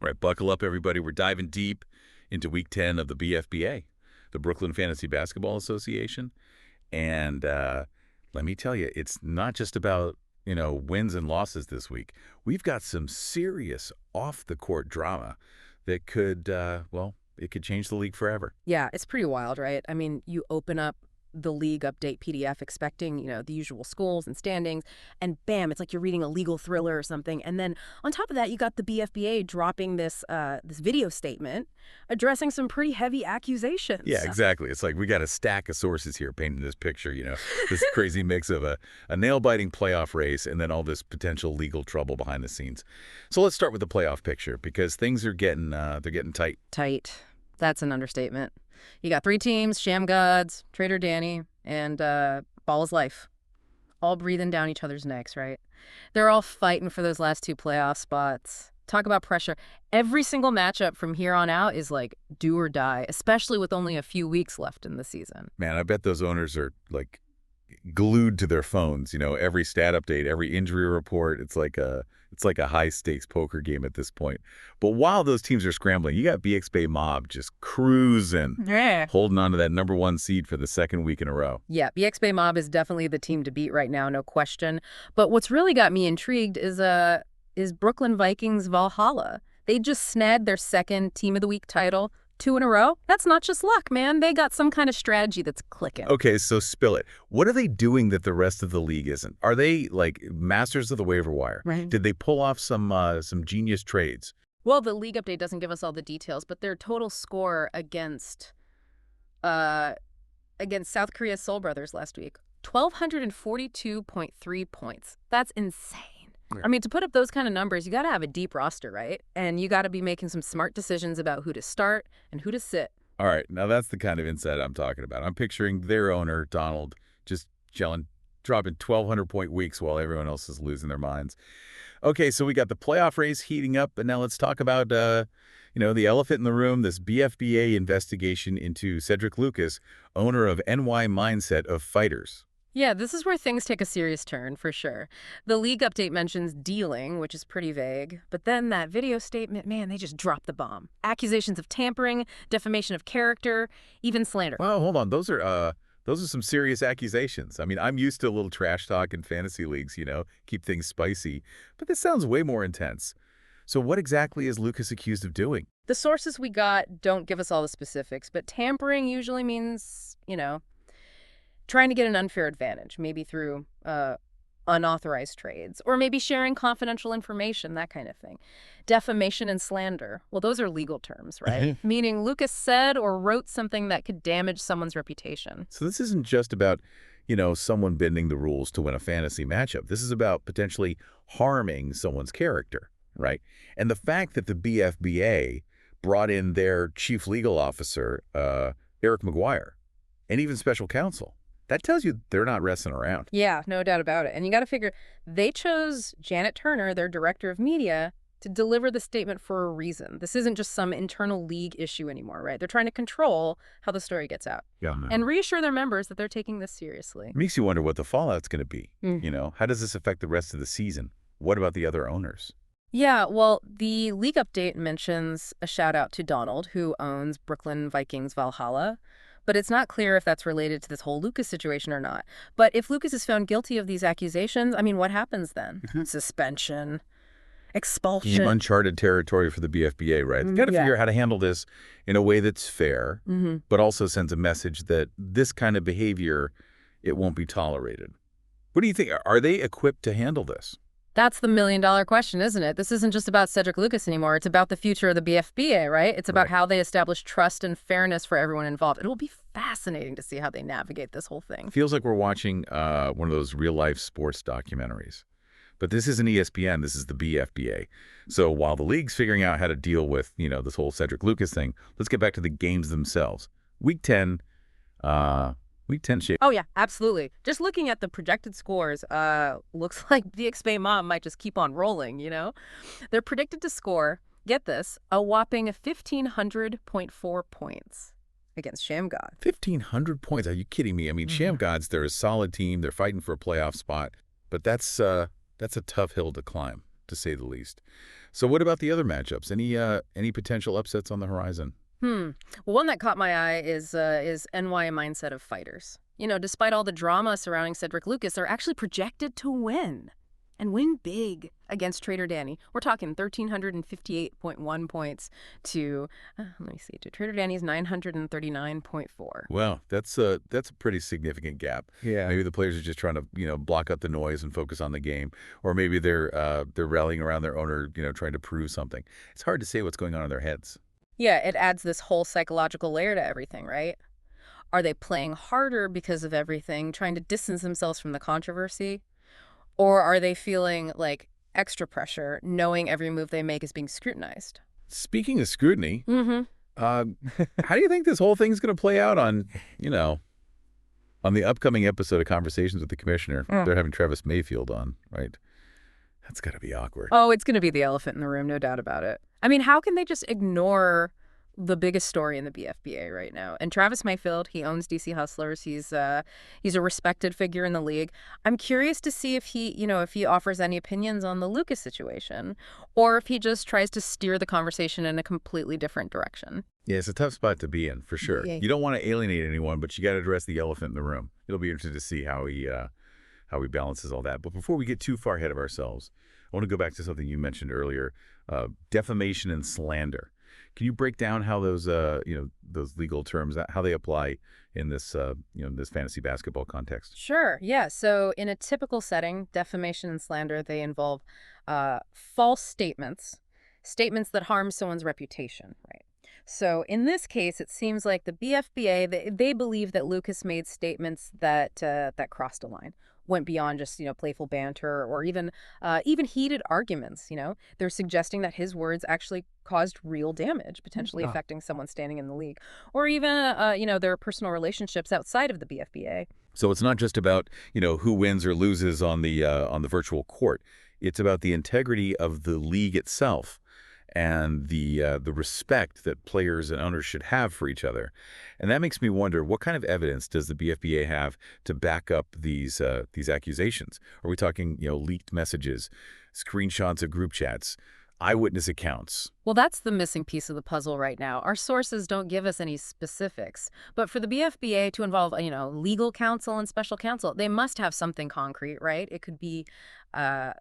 All right, buckle up, everybody. We're diving deep into Week 10 of the BFBA, the Brooklyn Fantasy Basketball Association. And let me tell you, it's not just about, wins and losses this week. We've got some serious off-the-court drama that could, it could change the league forever. Yeah, it's pretty wild, right? I mean, you open up the league update PDF expecting, the usual schools and standings, and bam, it's like you're reading a legal thriller or something. And then on top of that, you got the BFBA dropping this video statement addressing some pretty heavy accusations. Yeah, exactly. It's like we got a stack of sources here painting this picture, this crazy mix of a nail-biting playoff race and then all this potential legal trouble behind the scenes. So let's start with the playoff picture because things are getting tight. Tight. That's an understatement. You got 3 teams, Sham Gods, Trader Danny, and Ball is Life, all breathing down each other's necks, right? They're all fighting for those last 2 playoff spots. Talk about pressure. Every single matchup from here on out is like do or die, especially with only a few weeks left in the season. Man, I bet those owners are like glued to their phones, every stat update, every injury report. It's like a high-stakes poker game at this point. But while those teams are scrambling, you got BFBA Mob just cruising, holding on to that #1 seed for the 2nd week in a row. Yeah, BFBA Mob is definitely the team to beat right now, no question. But what's really got me intrigued is Brooklyn Vikings Valhalla. They just snagged their 2nd Team of the Week title. 2 in a row? That's not just luck, man. They got some kind of strategy that's clicking. Okay, so spill it. What are they doing that the rest of the league isn't? Are they like masters of the waiver wire? Right. Did they pull off some genius trades? Well, the league update doesn't give us all the details, but their total score against South Korea's Seoul Brothers last week, 1,242.3 points. That's insane. I mean, to put up those kind of numbers, you got to have a deep roster, right? And you got to be making some smart decisions about who to start and who to sit. All right, now that's the kind of insight I'm talking about. I'm picturing their owner, Donald, just gelling, dropping 1,200-point weeks while everyone else is losing their minds. Okay, so we got the playoff race heating up, and now let's talk about, the elephant in the room, this BFBA investigation into Cedric Lucas, owner of NY Mindset of Fighters. Yeah, this is where things take a serious turn, for sure. The league update mentions dealing, which is pretty vague. But then that video statement, man, they just dropped the bomb. Accusations of tampering, defamation of character, even slander. Well, hold on. Those are some serious accusations. I mean, I'm used to a little trash talk in fantasy leagues, keep things spicy. But this sounds way more intense. So what exactly is Lucas accused of doing? The sources we got don't give us all the specifics, but tampering usually means, trying to get an unfair advantage, maybe through unauthorized trades, or maybe sharing confidential information, that kind of thing. Defamation and slander, well, those are legal terms, right? Meaning Lucas said or wrote something that could damage someone's reputation. So this isn't just about, someone bending the rules to win a fantasy matchup. This is about potentially harming someone's character, right? And the fact that the BFBA brought in their chief legal officer, Eric McGuire, and even special counsel, that tells you they're not messing around. Yeah, no doubt about it. And you got to figure, they chose Janet Turner, their director of media, to deliver the statement for a reason. This isn't just some internal league issue anymore, right? They're trying to control how the story gets out. Yeah, and reassure their members that they're taking this seriously. It makes you wonder what the fallout's going to be. How does this affect the rest of the season? What about the other owners? Yeah, well, the league update mentions a shout out to Donald, who owns Brooklyn Vikings Valhalla. But it's not clear if that's related to this whole Lucas situation or not. But if Lucas is found guilty of these accusations, I mean, what happens then? Suspension, expulsion. Uncharted territory for the BFBA, right? They've got to figure out how to handle this in a way that's fair, but also sends a message that this kind of behavior, it won't be tolerated. What do you think? Are they equipped to handle this? That's the million-dollar question, isn't it? This isn't just about Cedric Lucas anymore. It's about the future of the BFBA, right? It's about how they establish trust and fairness for everyone involved. It will be fascinating to see how they navigate this whole thing. Feels like we're watching one of those real-life sports documentaries. But this isn't ESPN. This is the BFBA. So while the league's figuring out how to deal with, this whole Cedric Lucas thing, let's get back to the games themselves. Week 10, shape. Oh, yeah, absolutely. Just looking at the projected scores, looks like BFBA Mom might just keep on rolling, They're predicted to score, get this, a whopping 1,500.4 points against Sham God. 1,500 points? Are you kidding me? I mean, Sham Gods, they're a solid team. They're fighting for a playoff spot. But that's a tough hill to climb. to say the least. So what about the other matchups? Any potential upsets on the horizon? Well, one that caught my eye is NY Mindset of Fighters. Despite all the drama surrounding Cedric Lucas, they're actually projected to win. And win big against Trader Danny. We're talking 1,358.1 points to, to Trader Danny's 939.4. Well, that's a pretty significant gap. Yeah. Maybe the players are just trying to, block out the noise and focus on the game, or maybe they're rallying around their owner, trying to prove something. It's hard to say what's going on in their heads. Yeah, it adds this whole psychological layer to everything, right? Are they playing harder because of everything, trying to distance themselves from the controversy? Or are they feeling like extra pressure, knowing every move they make is being scrutinized? Speaking of scrutiny, how do you think this whole thing's going to play out on the upcoming episode of Conversations with the Commissioner? They're having Travis Mayfield on, right? That's got to be awkward. Oh, it's going to be the elephant in the room, no doubt about it. I mean, how can they just ignore the biggest story in the BFBA right now? And Travis Mayfield, he owns DC Hustlers. He's a respected figure in the league. I'm curious to see if he offers any opinions on the Lucas situation, or if he just tries to steer the conversation in a completely different direction. Yeah, it's a tough spot to be in, for sure. Yeah. You don't want to alienate anyone, but you got to address the elephant in the room. It'll be interesting to see how he balances all that. But before we get too far ahead of ourselves, I want to go back to something you mentioned earlier, defamation and slander. Can you break down how those legal terms, how they apply in this this fantasy basketball context? Sure. Yeah. So in a typical setting, defamation and slander, they involve false statements that harm someone's reputation, right? So in this case, it seems like the BFBA, they believe that Lucas made statements that crossed a line, went beyond just, playful banter or even heated arguments. They're suggesting that his words actually caused real damage, potentially affecting someone standing in the league, or even, their personal relationships outside of the BFBA. So it's not just about, who wins or loses on the virtual court. It's about the integrity of the league itself and the respect that players and owners should have for each other. And that makes me wonder, what kind of evidence does the BFBA have to back up these accusations? Are we talking, leaked messages, screenshots of group chats, eyewitness accounts? Well, that's the missing piece of the puzzle right now. Our sources don't give us any specifics. But for the BFBA to involve, legal counsel and special counsel, they must have something concrete, right? It could be a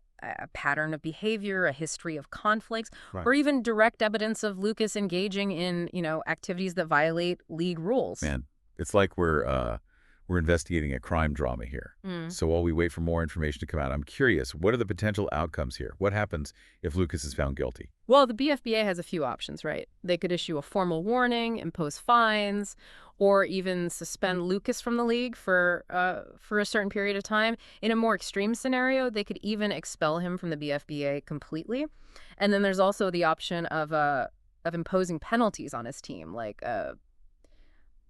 pattern of behavior, a history of conflicts, Right. or even direct evidence of Lucas engaging in, activities that violate league rules. Man, it's like we're investigating a crime drama here. So while we wait for more information to come out, I'm curious, what are the potential outcomes here? What happens if Lucas is found guilty? Well, the BFBA has a few options, right? They could issue a formal warning, impose fines, or even suspend Lucas from the league for a certain period of time. In a more extreme scenario, they could even expel him from the BFBA completely. And then there's also the option of imposing penalties on his team, like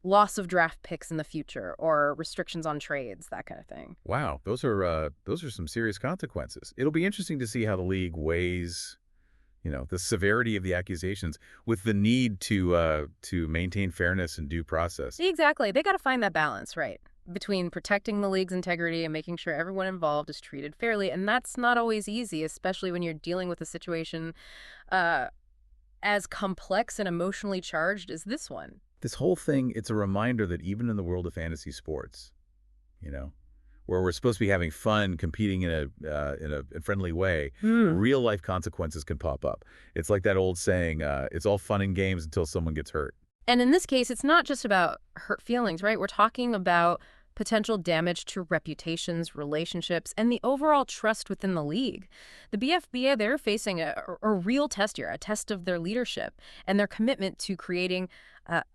loss of draft picks in the future or restrictions on trades, that kind of thing. Wow, those are some serious consequences. It'll be interesting to see how the league weighs, the severity of the accusations with the need to maintain fairness and due process. Exactly. They got to find that balance, right, between protecting the league's integrity and making sure everyone involved is treated fairly. And that's not always easy, especially when you're dealing with a situation as complex and emotionally charged as this one. This whole thing, it's a reminder that even in the world of fantasy sports, where we're supposed to be having fun, competing in a friendly way, real life consequences can pop up. It's like that old saying, it's all fun and games until someone gets hurt. And in this case, it's not just about hurt feelings, right? We're talking about potential damage to reputations, relationships, and the overall trust within the league. The BFBA, they're facing a real test here, a test of their leadership and their commitment to creating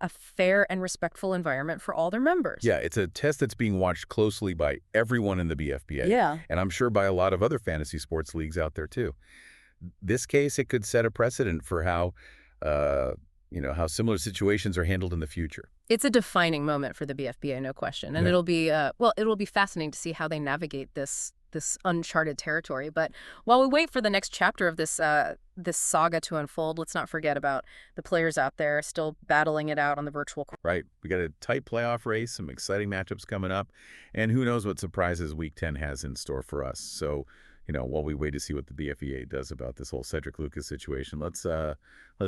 a fair and respectful environment for all their members. Yeah, it's a test that's being watched closely by everyone in the BFBA. Yeah. And I'm sure by a lot of other fantasy sports leagues out there, too. This case, it could set a precedent for how similar situations are handled in the future. It's a defining moment for the BFBA, no question. And Yeah. it'll be fascinating to see how they navigate this uncharted territory. But while we wait for the next chapter of this saga to unfold, let's not forget about the players out there still battling it out on the virtual court. Right. We got a tight playoff race, some exciting matchups coming up, and who knows what surprises Week 10 has in store for us. So, while we wait to see what the BFBA does about this whole Cedric Lucas situation, let's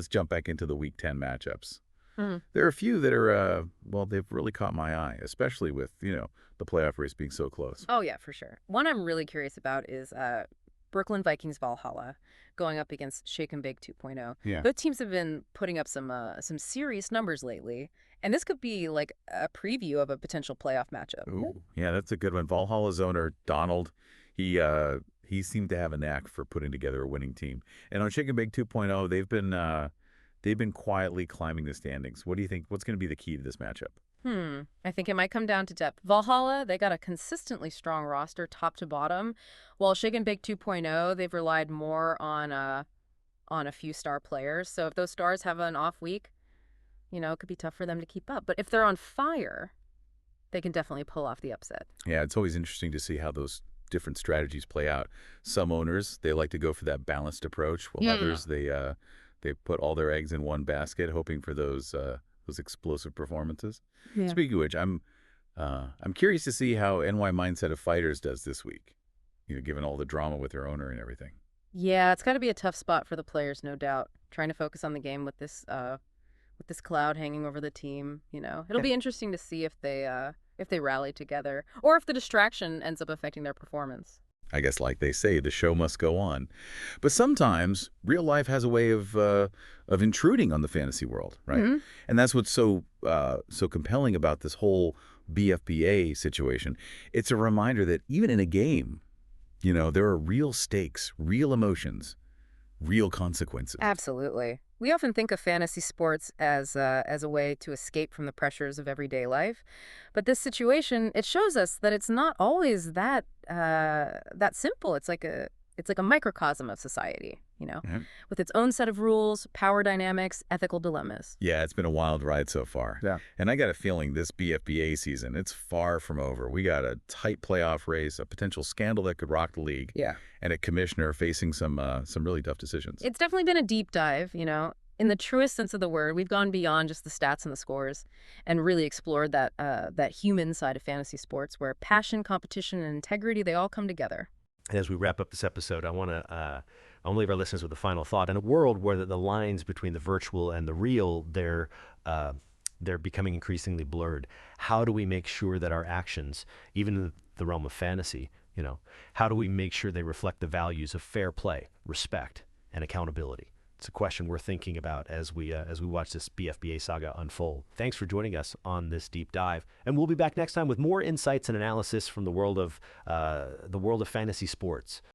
jump back into the Week 10 matchups. Mhm. There are a few that are, well, they've really caught my eye, especially with, the playoff race being so close. Oh, yeah, for sure. One I'm really curious about is Brooklyn Vikings Valhalla going up against Shake and Bake 2.0. Yeah. Both teams have been putting up some serious numbers lately, and this could be like a preview of a potential playoff matchup. Ooh, yeah, that's a good one. Valhalla's owner, Donald, he seemed to have a knack for putting together a winning team. And on Chicken Bake 2.0, they've been quietly climbing the standings. What do you think? What's going to be the key to this matchup? I think it might come down to depth. Valhalla, they got a consistently strong roster top to bottom, while Shake and Bake 2.0, they've relied more on a few star players. So if those stars have an off week, it could be tough for them to keep up. But if they're on fire, they can definitely pull off the upset. Yeah, it's always interesting to see how those different strategies play out. Some owners, they like to go for that balanced approach, while others, they put all their eggs in one basket, hoping for those explosive performances. Yeah. Speaking of which, I'm curious to see how NY Mindset of Fighters does this week, given all the drama with their owner and everything. Yeah, it's got to be a tough spot for the players, no doubt. Trying to focus on the game with this cloud hanging over the team. It'll be interesting to see if they rally together or if the distraction ends up affecting their performance. I guess, like they say, the show must go on. But sometimes real life has a way of intruding on the fantasy world, right? Mhm. And that's what's so compelling about this whole BFBA situation. It's a reminder that even in a game, there are real stakes, real emotions, real consequences. Absolutely. We often think of fantasy sports as a way to escape from the pressures of everyday life, but this situation, it shows us that it's not always that simple. It's like a microcosm of society, Mhm. with its own set of rules, power dynamics, ethical dilemmas. Yeah, it's been a wild ride so far. Yeah. And I got a feeling this BFBA season, it's far from over. We got a tight playoff race, a potential scandal that could rock the league, Yeah. and a commissioner facing some really tough decisions. It's definitely been a deep dive, In the truest sense of the word, we've gone beyond just the stats and the scores and really explored that human side of fantasy sports where passion, competition, and integrity, they all come together. And as we wrap up this episode, I want to leave our listeners with a final thought. In a world where the lines between the virtual and the real, they're becoming increasingly blurred. How do we make sure that our actions, even in the realm of fantasy, how do we make sure they reflect the values of fair play, respect, and accountability? It's a question we're thinking about as we watch this BFBA saga unfold. Thanks for joining us on this deep dive, and we'll be back next time with more insights and analysis from the world of fantasy sports.